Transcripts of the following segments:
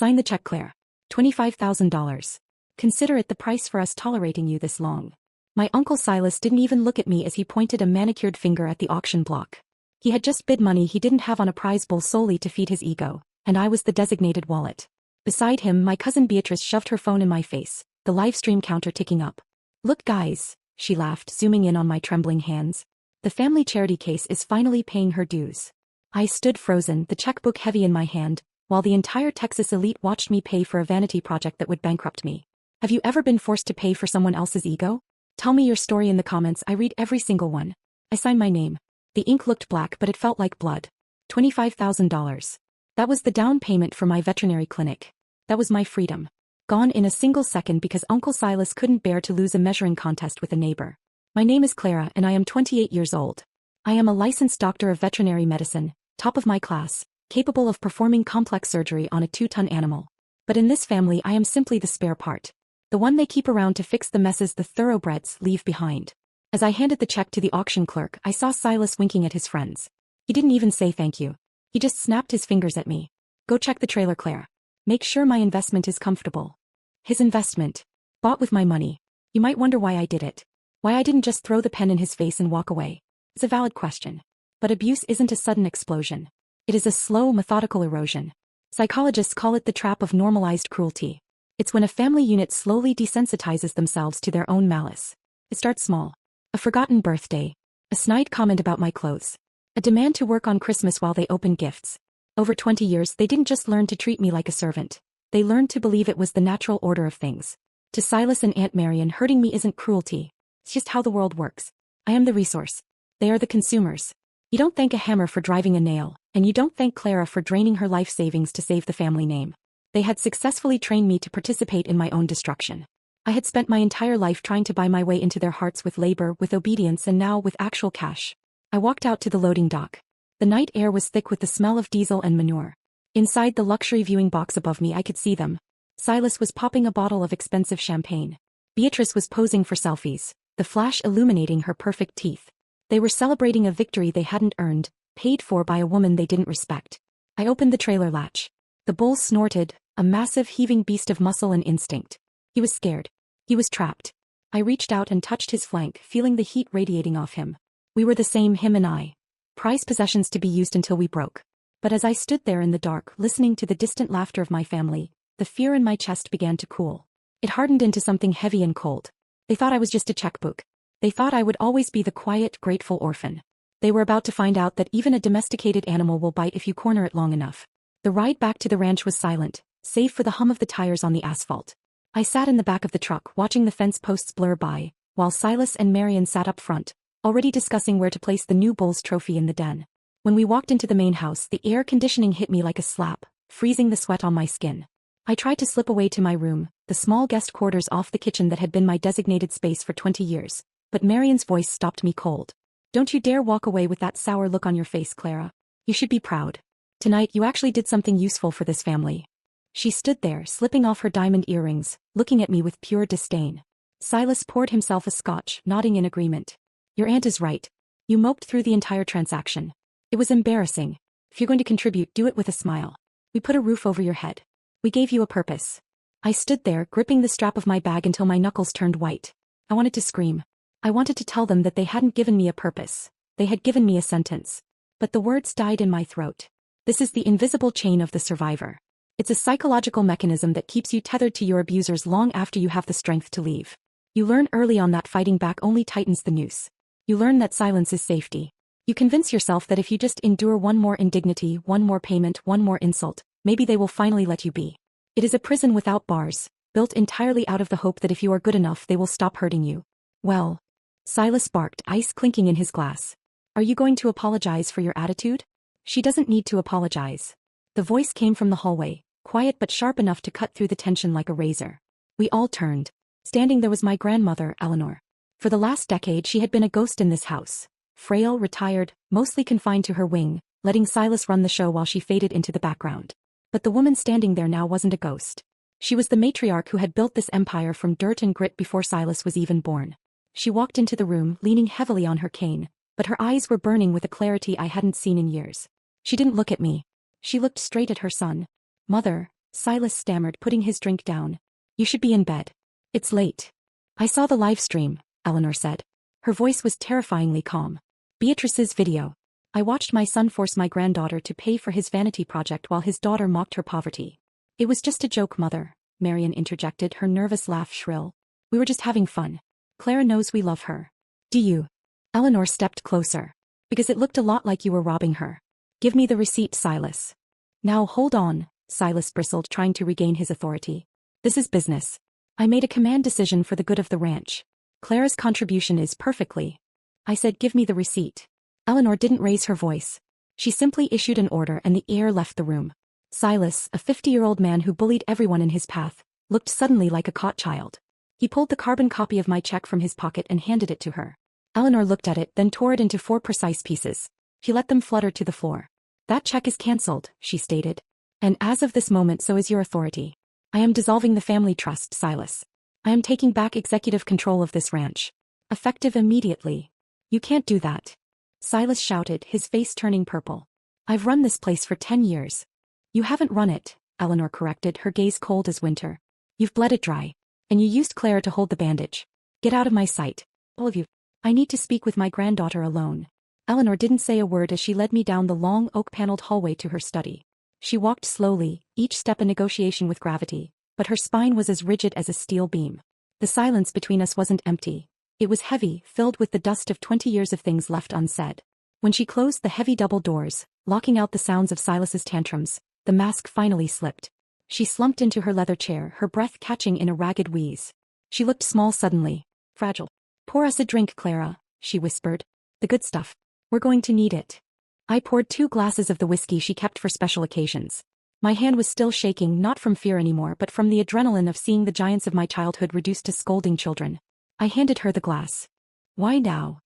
Sign the check, Claire. $25,000. Consider it the price for us tolerating you this long. My Uncle Silas didn't even look at me as he pointed a manicured finger at the auction block. He had just bid money he didn't have on a prize bull solely to feed his ego, and I was the designated wallet. Beside him, my cousin Beatrice shoved her phone in my face, the live stream counter ticking up. Look guys, she laughed, zooming in on my trembling hands. The family charity case is finally paying her dues. I stood frozen, the checkbook heavy in my hand, while the entire Texas elite watched me pay for a vanity project that would bankrupt me. Have you ever been forced to pay for someone else's ego? Tell me your story in the comments. I read every single one. I signed my name. The ink looked black, but it felt like blood. $25,000. That was the down payment for my veterinary clinic. That was my freedom. Gone in a single second because Uncle Silas couldn't bear to lose a measuring contest with a neighbor. My name is Clara and I am 28 years old. I am a licensed doctor of veterinary medicine, top of my class, capable of performing complex surgery on a 2-ton animal. But in this family I am simply the spare part. The one they keep around to fix the messes the thoroughbreds leave behind. As I handed the check to the auction clerk, I saw Silas winking at his friends. He didn't even say thank you. He just snapped his fingers at me. Go check the trailer, Claire. Make sure my investment is comfortable. His investment. Bought with my money. You might wonder why I did it. Why I didn't just throw the pen in his face and walk away. It's a valid question. But abuse isn't a sudden explosion. It is a slow, methodical erosion. Psychologists call it the trap of normalized cruelty. It's when a family unit slowly desensitizes themselves to their own malice. It starts small. A forgotten birthday. A snide comment about my clothes. A demand to work on Christmas while they opened gifts. Over 20 years they didn't just learn to treat me like a servant. They learned to believe it was the natural order of things. To Silas and Aunt Marion, hurting me isn't cruelty. It's just how the world works. I am the resource. They are the consumers. You don't thank a hammer for driving a nail, and you don't thank Clara for draining her life savings to save the family name. They had successfully trained me to participate in my own destruction. I had spent my entire life trying to buy my way into their hearts with labor, with obedience, and now with actual cash. I walked out to the loading dock. The night air was thick with the smell of diesel and manure. Inside the luxury viewing box above me I could see them. Silas was popping a bottle of expensive champagne. Beatrice was posing for selfies, the flash illuminating her perfect teeth. They were celebrating a victory they hadn't earned, paid for by a woman they didn't respect. I opened the trailer latch. The bull snorted, a massive heaving beast of muscle and instinct. He was scared. He was trapped. I reached out and touched his flank, feeling the heat radiating off him. We were the same, him and I. Prized possessions to be used until we broke. But as I stood there in the dark, listening to the distant laughter of my family, the fear in my chest began to cool. It hardened into something heavy and cold. They thought I was just a checkbook. They thought I would always be the quiet, grateful orphan. They were about to find out that even a domesticated animal will bite if you corner it long enough. The ride back to the ranch was silent, save for the hum of the tires on the asphalt. I sat in the back of the truck watching the fence posts blur by, while Silas and Marion sat up front, already discussing where to place the new bull's trophy in the den. When we walked into the main house, the air conditioning hit me like a slap, freezing the sweat on my skin. I tried to slip away to my room, the small guest quarters off the kitchen that had been my designated space for 20 years, but Marion's voice stopped me cold. Don't you dare walk away with that sour look on your face, Clara. You should be proud. Tonight you actually did something useful for this family. She stood there, slipping off her diamond earrings, looking at me with pure disdain. Silas poured himself a scotch, nodding in agreement. Your aunt is right. You moped through the entire transaction. It was embarrassing. If you're going to contribute, do it with a smile. We put a roof over your head. We gave you a purpose. I stood there, gripping the strap of my bag until my knuckles turned white. I wanted to scream. I wanted to tell them that they hadn't given me a purpose. They had given me a sentence. But the words died in my throat. This is the invisible chain of the survivor. It's a psychological mechanism that keeps you tethered to your abusers long after you have the strength to leave. You learn early on that fighting back only tightens the noose. You learn that silence is safety. You convince yourself that if you just endure one more indignity, one more payment, one more insult, maybe they will finally let you be. It is a prison without bars, built entirely out of the hope that if you are good enough they will stop hurting you. Well, Silas barked, ice clinking in his glass. Are you going to apologize for your attitude? She doesn't need to apologize. The voice came from the hallway, quiet but sharp enough to cut through the tension like a razor. We all turned. Standing there was my grandmother, Eleanor. For the last decade she had been a ghost in this house. Frail, retired, mostly confined to her wing, letting Silas run the show while she faded into the background. But the woman standing there now wasn't a ghost. She was the matriarch who had built this empire from dirt and grit before Silas was even born. She walked into the room, leaning heavily on her cane, but her eyes were burning with a clarity I hadn't seen in years. She didn't look at me. She looked straight at her son. Mother, Silas stammered, putting his drink down. You should be in bed. It's late. I saw the live stream, Eleanor said. Her voice was terrifyingly calm. Beatrice's video. I watched my son force my granddaughter to pay for his vanity project while his daughter mocked her poverty. It was just a joke, Mother, Marian interjected, her nervous laugh shrill. We were just having fun. Clara knows we love her. Do you? Eleanor stepped closer. Because it looked a lot like you were robbing her. Give me the receipt, Silas. Now hold on, Silas bristled, trying to regain his authority. This is business. I made a command decision for the good of the ranch. Clara's contribution is perfectly. I said give me the receipt. Eleanor didn't raise her voice. She simply issued an order and the heir left the room. Silas, a 50-year-old man who bullied everyone in his path, looked suddenly like a caught child. He pulled the carbon copy of my check from his pocket and handed it to her. Eleanor looked at it, then tore it into 4 precise pieces. She let them flutter to the floor. That check is cancelled, she stated. And as of this moment, so is your authority. I am dissolving the family trust, Silas. I am taking back executive control of this ranch. Effective immediately. You can't do that. Silas shouted, his face turning purple. I've run this place for 10 years. You haven't run it, Eleanor corrected, her gaze cold as winter. You've bled it dry. And you used Clara to hold the bandage. Get out of my sight. All of you. I need to speak with my granddaughter alone. Eleanor didn't say a word as she led me down the long oak-paneled hallway to her study. She walked slowly, each step a negotiation with gravity, but her spine was as rigid as a steel beam. The silence between us wasn't empty. It was heavy, filled with the dust of 20 years of things left unsaid. When she closed the heavy double doors, locking out the sounds of Silas's tantrums, the mask finally slipped. She slumped into her leather chair, her breath catching in a ragged wheeze. She looked small suddenly, fragile. Pour us a drink, Clara, she whispered. The good stuff. We're going to need it. I poured 2 glasses of the whiskey she kept for special occasions. My hand was still shaking, not from fear anymore but from the adrenaline of seeing the giants of my childhood reduced to scolding children. I handed her the glass. Why now?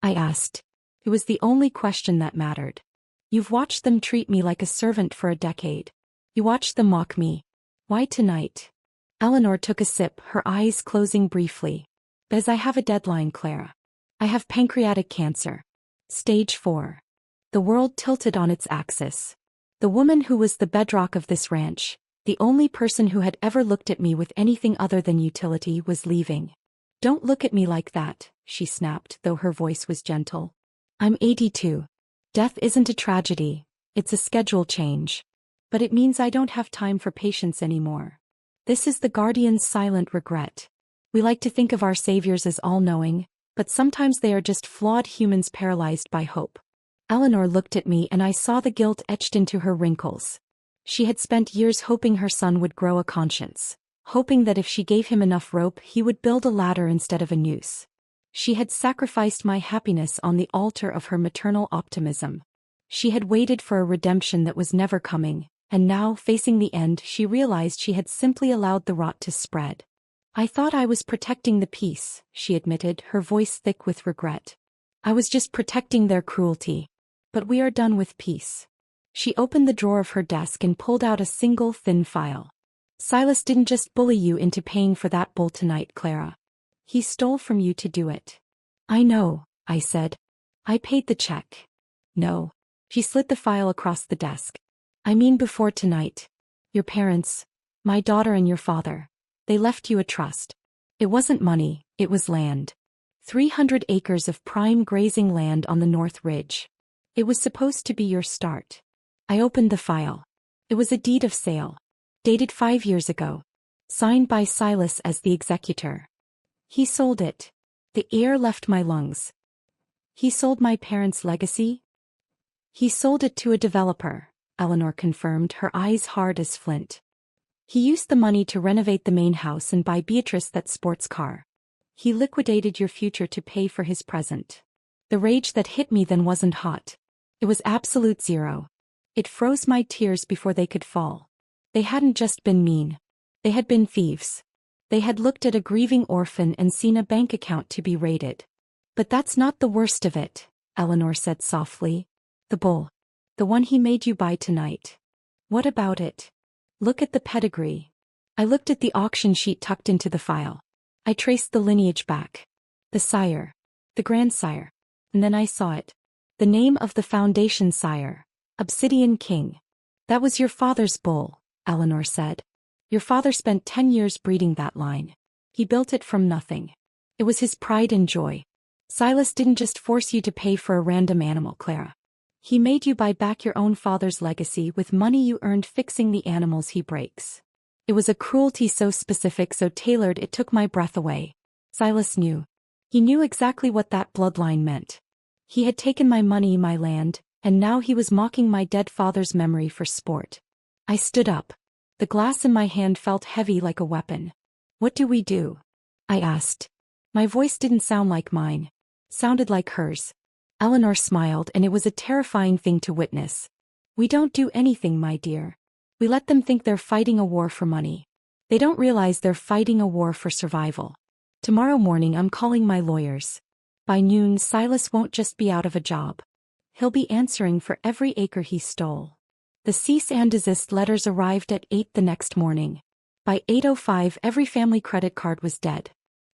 I asked. It was the only question that mattered. You've watched them treat me like a servant for a decade. You watched them mock me. Why tonight? Eleanor took a sip, her eyes closing briefly. Because I have a deadline, Clara. I have pancreatic cancer. Stage 4. The world tilted on its axis. The woman who was the bedrock of this ranch, the only person who had ever looked at me with anything other than utility, was leaving. Don't look at me like that, she snapped, though her voice was gentle. I'm 82. Death isn't a tragedy, it's a schedule change. But it means I don't have time for patience anymore. This is the Guardian's silent regret. We like to think of our saviors as all-knowing, but sometimes they are just flawed humans paralyzed by hope. Eleanor looked at me and I saw the guilt etched into her wrinkles. She had spent years hoping her son would grow a conscience, hoping that if she gave him enough rope he would build a ladder instead of a noose. She had sacrificed my happiness on the altar of her maternal optimism. She had waited for a redemption that was never coming, and now, facing the end, she realized she had simply allowed the rot to spread. I thought I was protecting the peace, she admitted, her voice thick with regret. I was just protecting their cruelty. But we are done with peace. She opened the drawer of her desk and pulled out a single thin file. Silas didn't just bully you into paying for that bowl tonight, Clara. He stole from you to do it. I know, I said. I paid the check. No. She slid the file across the desk. I mean before tonight. Your parents, my daughter and your father, they left you a trust. It wasn't money, it was land. 300 acres of prime grazing land on the North Ridge. It was supposed to be your start. I opened the file. It was a deed of sale. Dated 5 years ago. Signed by Silas as the executor. He sold it. The air left my lungs. He sold my parents' legacy? He sold it to a developer, Eleanor confirmed, her eyes hard as flint. He used the money to renovate the main house and buy Beatrice that sports car. He liquidated your future to pay for his present. The rage that hit me then wasn't hot. It was absolute zero. It froze my tears before they could fall. They hadn't just been mean. They had been thieves. They had looked at a grieving orphan and seen a bank account to be raided. But that's not the worst of it, Eleanor said softly. The bull. The one he made you buy tonight. What about it? Look at the pedigree. I looked at the auction sheet tucked into the file. I traced the lineage back. The sire. The grandsire. And then I saw it. The name of the foundation sire. Obsidian King. That was your father's bull, Eleanor said. Your father spent 10 years breeding that line. He built it from nothing. It was his pride and joy. Silas didn't just force you to pay for a random animal, Clara. He made you buy back your own father's legacy with money you earned fixing the animals he breaks. It was a cruelty so specific, so tailored, it took my breath away. Silas knew. He knew exactly what that bloodline meant. He had taken my money, my land, and now he was mocking my dead father's memory for sport. I stood up. The glass in my hand felt heavy like a weapon. What do we do? I asked. My voice didn't sound like mine. Sounded like hers. Eleanor smiled, and it was a terrifying thing to witness. We don't do anything, my dear. We let them think they're fighting a war for money. They don't realize they're fighting a war for survival. Tomorrow morning I'm calling my lawyers. By noon, Silas won't just be out of a job. He'll be answering for every acre he stole. The cease and desist letters arrived at 8 the next morning. By 8:05 every family credit card was dead.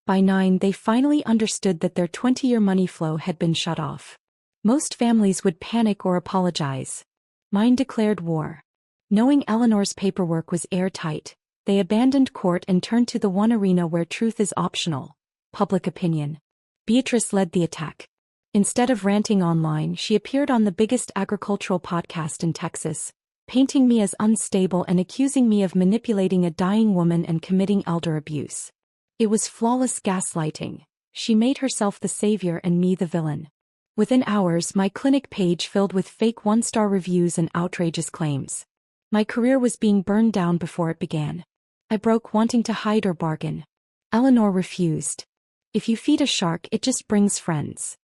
By 9 they finally understood that their 20-year money flow had been shut off. Most families would panic or apologize. Mine declared war. Knowing Eleanor's paperwork was airtight, they abandoned court and turned to the one arena where truth is optional: public opinion. Beatrice led the attack. Instead of ranting online, she appeared on the biggest agricultural podcast in Texas, painting me as unstable and accusing me of manipulating a dying woman and committing elder abuse. It was flawless gaslighting. She made herself the savior and me the villain. Within hours, my clinic page filled with fake one-star reviews and outrageous claims. My career was being burned down before it began. I broke, wanting to hide or bargain. Eleanor refused. If you feed a shark, it just brings friends.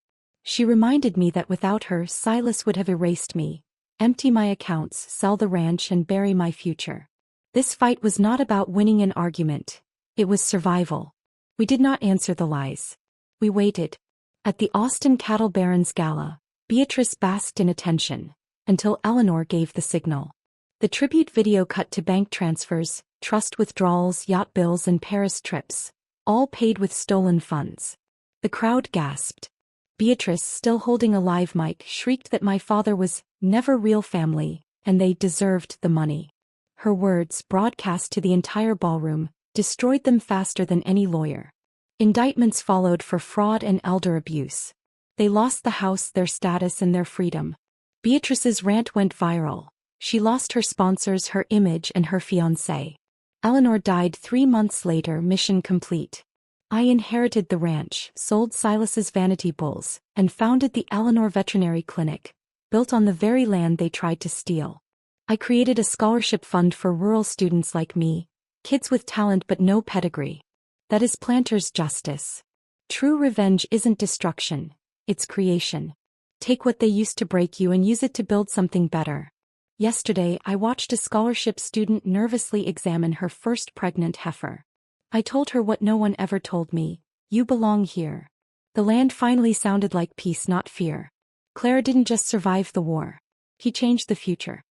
She reminded me that without her, Silas would have erased me, empty my accounts, sell the ranch, and bury my future. This fight was not about winning an argument. It was survival. We did not answer the lies. We waited. At the Austin Cattle Barons Gala, Beatrice basked in attention, until Eleanor gave the signal. The tribute video cut to bank transfers, trust withdrawals, yacht bills, and Paris trips, all paid with stolen funds. The crowd gasped. Beatrice, still holding a live mic, shrieked that my father was never real family, and they deserved the money. Her words, broadcast to the entire ballroom, destroyed them faster than any lawyer. Indictments followed for fraud and elder abuse. They lost the house, their status, and their freedom. Beatrice's rant went viral. She lost her sponsors, her image, and her fiancé. Eleanor died 3 months later, mission complete. I inherited the ranch, sold Silas's vanity bulls, and founded the Eleanor Veterinary Clinic, built on the very land they tried to steal. I created a scholarship fund for rural students like me, kids with talent but no pedigree. That is planter's justice. True revenge isn't destruction, it's creation. Take what they used to break you and use it to build something better. Yesterday, I watched a scholarship student nervously examine her first pregnant heifer. I told her what no one ever told me: you belong here. The land finally sounded like peace, not fear. Clara didn't just survive the war. He changed the future.